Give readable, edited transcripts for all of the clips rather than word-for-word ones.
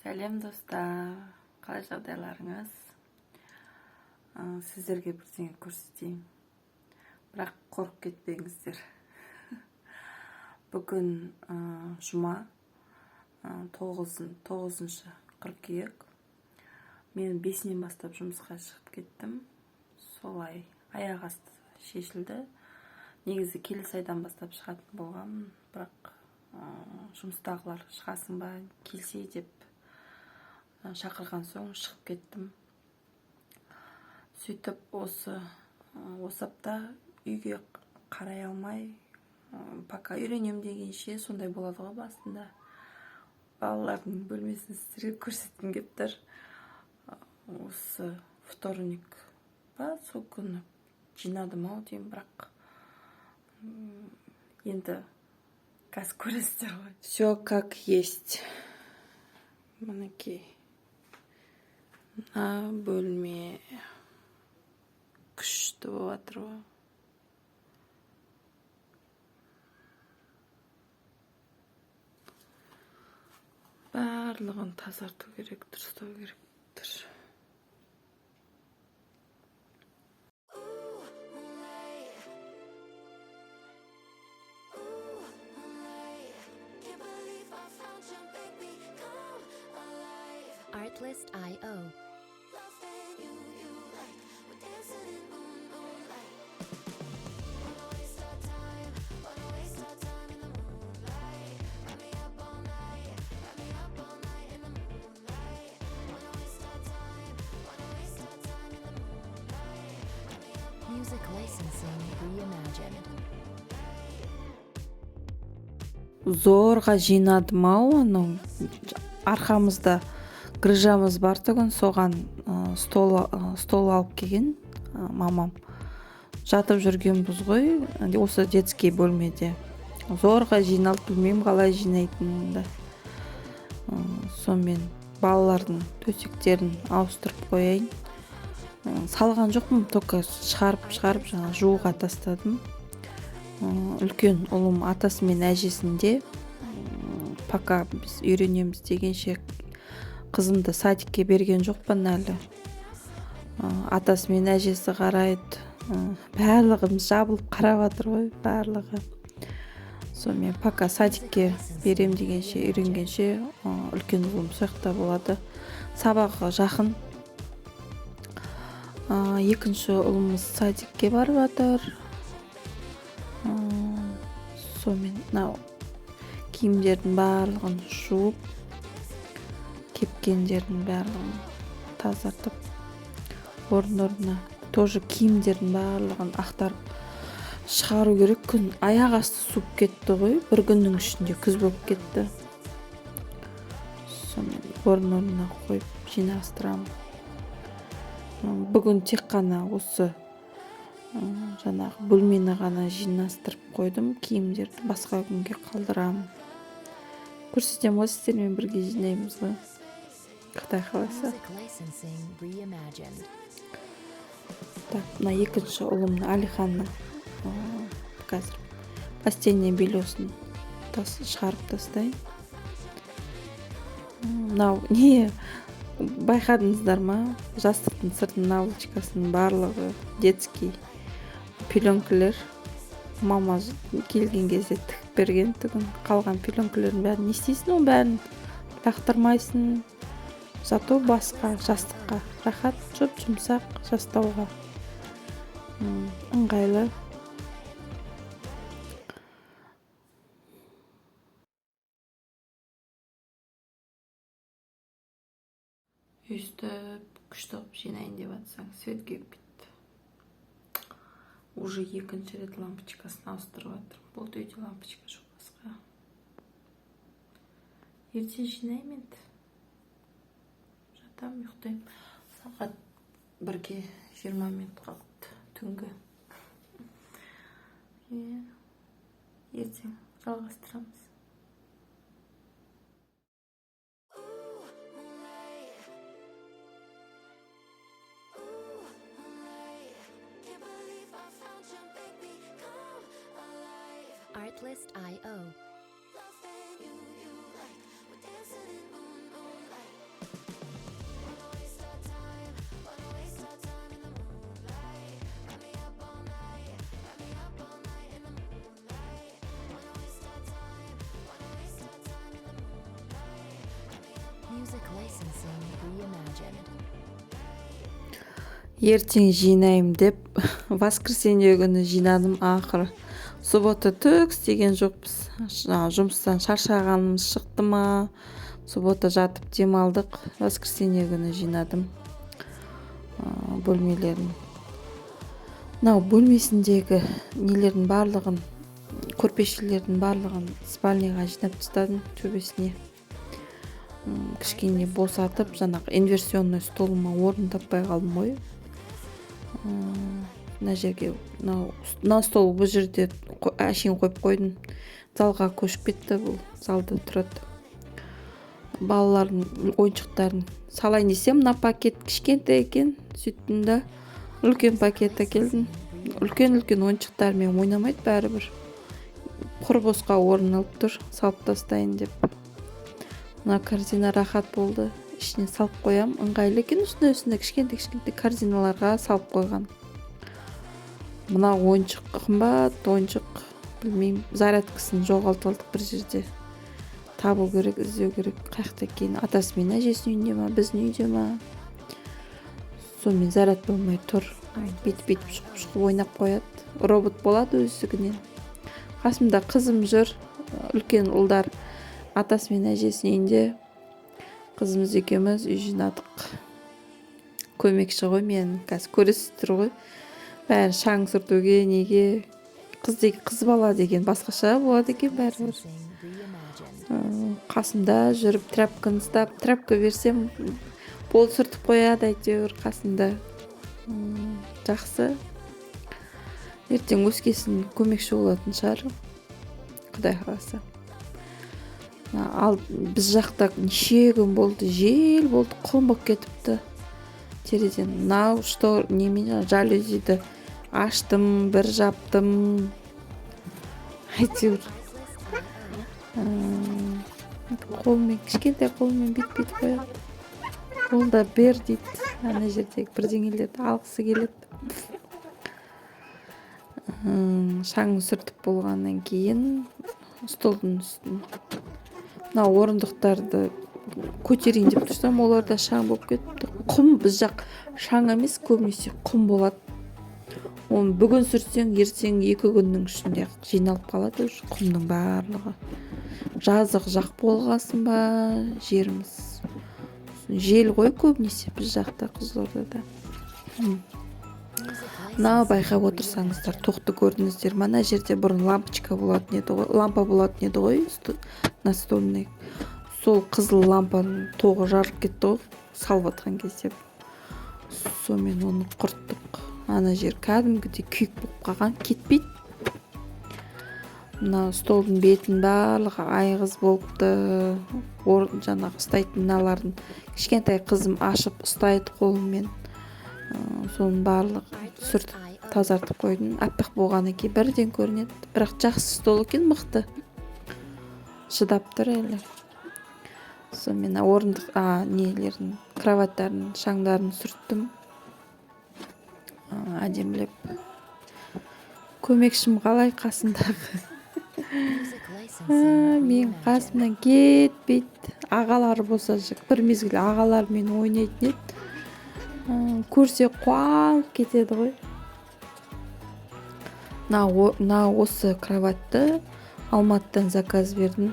Сәлем достар, қалай жағдайларыңыз? Сіздерге бірдеңе көрсетейін, бірақ қорқып кетпеңіздер. Бүгін жұма, 9 қыркүйек. Мен 5-нен бастап жұмысқа шығып кеттім. Солай аяқ асты шешілді. Негізі келесі айдан бастап шығатын болғам, бірақ жұмыстағылар шығасың ба, келсе деп шақырған соң шығып кеттім. Сөйтіп осы апта үйге қарай алмай, пока үйренем дегенше сондай болады ғой басында. Балалардың бөлмесін сіздерге көрсеткім келіп тұр. Осы вторник па, сол күні жинадым ау деймін, бірақ енді қазір көресіздер ғой. Все как есть. Мінекей. Мына бөлме күшті болып жатыр ғой. Барлығын тазарту керек, дұрыстау керек. Artlist.io. Music licensing reimagined. Зорға жинадым ау, анау арқамызда грыжамыз бар тұғын, соған стол алып келген мамам. Жатып жүргенбіз ғой, осы детский бөлмеде. Зорға жиналып, білмеймін қалай жинайтынымды. Сонымен балалардың төсектерін ауыстырып қояйын. Салған жоқпын, только шығарып жаңа жууға тастадым. Үлкен ұлым атасы мен әжесінде, пока біз үйренеміз дегенше қызымды садикке берген жоқпын әлі. Атасы мен әжесі қарайды, барлығымыз жабылып қарап жатыр ғой, барлығы. Сонымен пока садикке берем дегенше, үйренгенше үлкен ұлым сояқта болады. Сабағы жақын. Екінші ұлымыз садикке барып жатыр. Сонымен киімдердің барлығын жуып, кепкендердің барлығын тазартып, орын-орнына тоже киімдердің барлығын ақтарып шығару керек. Күн аяқ асты суып кетті ғой, бір күннің ішінде күз болып кетті. Сонымен орын-орнына қойып жинастырамын. Бүгін тек қана осы жаңағы бөлмені ғана жинастырып қойдым, киімдерді басқа күнге қалдырамын. Көрсетем ғой, сіздермен бірге жинаймыз ғой. Қытай қалайса. Мына екінші ұлымның Алиханның қазір постельный бельесін шығарып тастайын. Мынау не байқадыңыздар ма? Жастықтың сыртының наволочкасының барлығы детский пеленкілер. Мама келген кезде тігіп берген түгін. Қалған пеленкілердің бәрін не істейсің, оның бәрін лақтырмайсың. Зато басқа жастыққа рахат, жұмсақ жастауға ыңғайлы. Өстіп күшті қылып жинайын деп жатсаң, свет кеп кетті. Уже екінші рет лампочкасын ауыстырып жатыр. Бұл үйде лампочка жоқ басқа. Ертең жинаймын енді. Жатам, ұйықтаймын. Сағат 1-ге 20 минут қалды түнгі. Ертең жалғастырамыз. Artlist.io. Music licensing reimagined. Ертең жинаймын деп воскресенье күні жинадым ақыры. Суббота түк істеген жоқпыз. Жұмыстан шаршағанымыз шықты ма? Суббота жатып демалдық. Воскресенье күні жинадым бөлмелерін. Мынау бөлмесіндегі нелердің барлығын, көрпешелердің барлығын спальняға жинап тастадым төбесіне. Кішкене босатып, жаңағы инверсионный столыма орын таппай қалдым ғой. Мына жерге, мына стол бұл жерде әшейін қойып қойдым. Залға көшіп кетті, бұл залда тұрады. Балалардың ойыншықтарын салайын десем, мына пакет кішкентай екен, сөйттім да үлкен пакет әкелдім. Үлкен ойыншықтармен ойнамайды бәрібір. Құр босқа орын алып тұр, салып тастайын деп. Мына корзина рахат болды. Ішіне салып қоям. Ыңғайлы екен, үстіне кішкентай корзиналарға салып қойған. Мына ойыншық қымбат, ойыншық білмеймін, зарядкасын жоғалтып алдық бір жерде. Табу керек, іздеу керек. Қаяқта екен, атасы мен әжесінің үйінде ма, біздің үйде ма? Сонымен заряд болмай тұр. Бет шұқып ойнап қояды. Робот болады өздігінен. Қасымда қызым жүр, үлкен ұлдар атасы мен әжесінің үйінде. Қызымыз екеуміз үй жинадық. Көмекші ғой мен, қазір көресіздер ғой. Бәрі шаң сүртуге, неге қыз бала деген басқаша болады екен бәрібір. Қасымда жүріп тряпканы ұстап, тряпка берсем пол сүртіп қояды әйтеуір қасында. Жақсы. Ертең өскесін көмекші болатын шығар. Құдай қаласа. Ал біз жақта неше күн болды, жел болды, құм болып кетіпті. Терезен мынау жалюзиді аштым, бір жаптым. Әйтеуір қолмен, кішкентай қолмен бет қояды. Қолда бер дейді. Ана жердегі бірдеңелерді алғысы келеді. Шаң сүртіп болғаннан кейін столдың үстін. Мына орындықтарды көтерейін деп тұрсам, оларда шаң болып кетіпті. Құм, біз жақ шаң емес, көбінесе құм болады. Оны бүгін сүртсең, ертең 2 күннің ішінде жиналып қалады құмның барлығы. Жазық жақ болғасын ба, жеріміз. Жел ғой көбінесе біз жақта, Қызылордада. Мына байқап отырсаңыздар, тоқты көрдіңіздер. Мына жерде бұрын лампа болатын еді ғой, настольный. Сол қызыл лампаның тоғы жарып кетті ғой, салып атқан кезде. Сонымен оны құрттық. Ана жер кәдімгідей күйік болып қалған, кетпейді. Мына столдың бетін барлығы айғыз болыпты. Жаңағы ұстайтын мыналарын кішкентай қызым ашып ұстайды қолымен. Соның барлығы сүртіп тазартып қойдым. Аппақ болған екен, бірден көрінеді. Бірақ жақсы стол екен, мықты. Шыдап тұр әлі. Сонымен орындық, нелерін, кроваттарын, шаңдарын сүрттім. Әдемілеп. Көмекшім қалай қасындағы. Мен қасымнан кетпейді. Ағалары болса жүк. Бір мезгіл ағалармен ойнайтын еді. Көрсе қуанып кетеді ғой. На осы кроватты Алматыдан заказ бердім.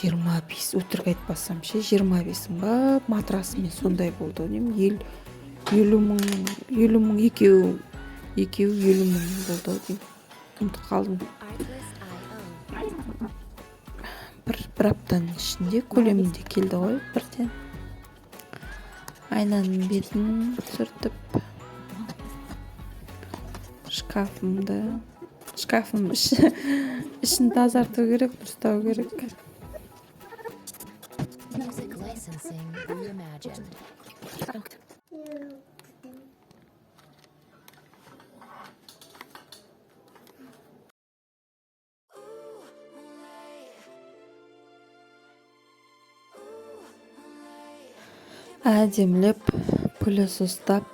25, өтірік айтпасам ше, 25 ба, матрасымен сондай болды. 50 мың екеу 50 мың болды. Ұмытып қалдым. Бір аптаның ішінде көлемінде келді ғой бірден. Айнаның бетін сүртіп, шкафым ішін тазарту керек, дұрыстау керек. Music licensing reimagined. әдемілеп пылесостап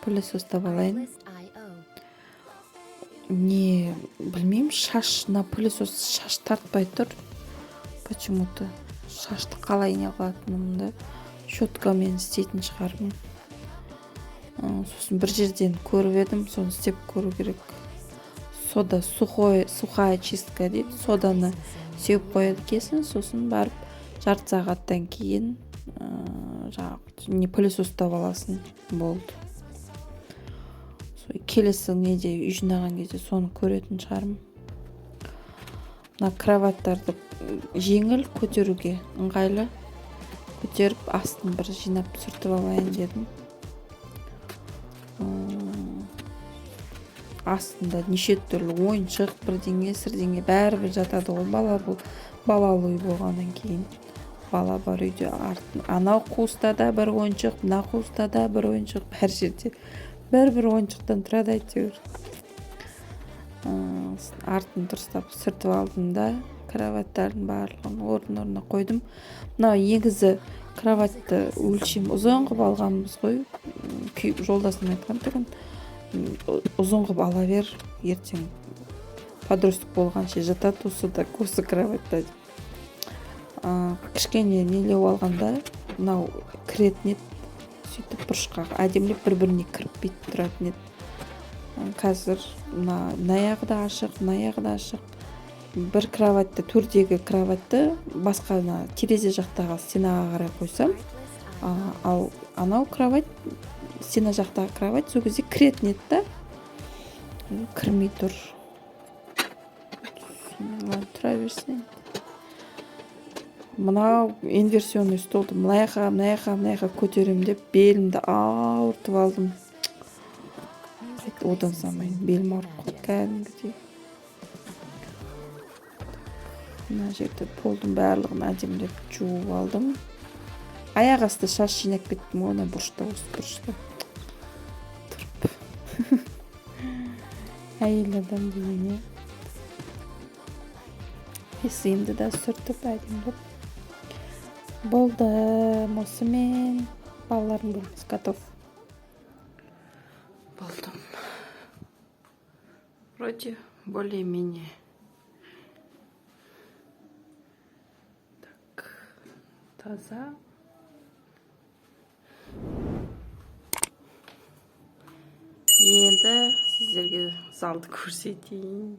алайын. List.io. Не білмеймін, шашына пылесос шаш тартпай тұр. Почему-то шашты қалай не қылатынымды щеткамен істейтін шығармын. Сосын бір жерден көріп едім, соны істеп көру керек. Сода сухая чистка дейді. Соданы сеуіп қояды кесін, сосын барып жарты сағаттан кейін не пылесостап аласың, болды. Келесі неде үй жинаған кезде соны көретін шығармын. Мына кроваттарды жеңіл көтеруге ыңғайлы, көтеріп астын бір жинап сүртіп алайын дедім. Астында неше түрлі ойыншық, бірдеңе, сірдеңе бәрібір жатады ғой. Балалы үй болғаннан кейін. Бала бар үйде, анау қуыста да бір ойыншық, мына қуыста да бір ойыншық, бәр жерде бір ойыншықтан тұрады әйтеуір. Артын дұрыстап сүртіп алдым да, кроваттардың барлығын орнына қойдым. Мынау негізі кроватты өлшем ұзын қылып алғанбыз ғой. Жолдасым айтқан тұғын, ұзын қылып ала бер, ертең подросток болғанша жатады осы кроватта. Кішкене нелеу алғанда, мынау кіретін еді, сөйтіп бұрышқа әдемілеп бір-біріне кіріп бүйтіп тұратын еді. Қазір мына аяғы да ашық, бір кроватты, төрдегі кроватты басқа терезе жақтағы стенаға қарай қойсам, ал анау кровать, стена жақтағы кровать сол кезде кіретін еді да, кірмей тұр. Тұра берсін. Мынау инверсионный столды мынаяқа көтерем деп белімді ауыртып алдым. Одан самайын белім ауырып қалды кәдімгідей. Мына жерде полдың барлығын әдемілеп жуып алдым. Аяқ асты шаш жинап кеттім, оны бұрышта. Тұрып. Әйел адам дейіне. Есімді да сүртіп әдемілеп. Болды, осымен балалардың бөлмесі готов. Болдым. Вроде более-менее. Так, таза. Енді сіздерге залды көрсетейін.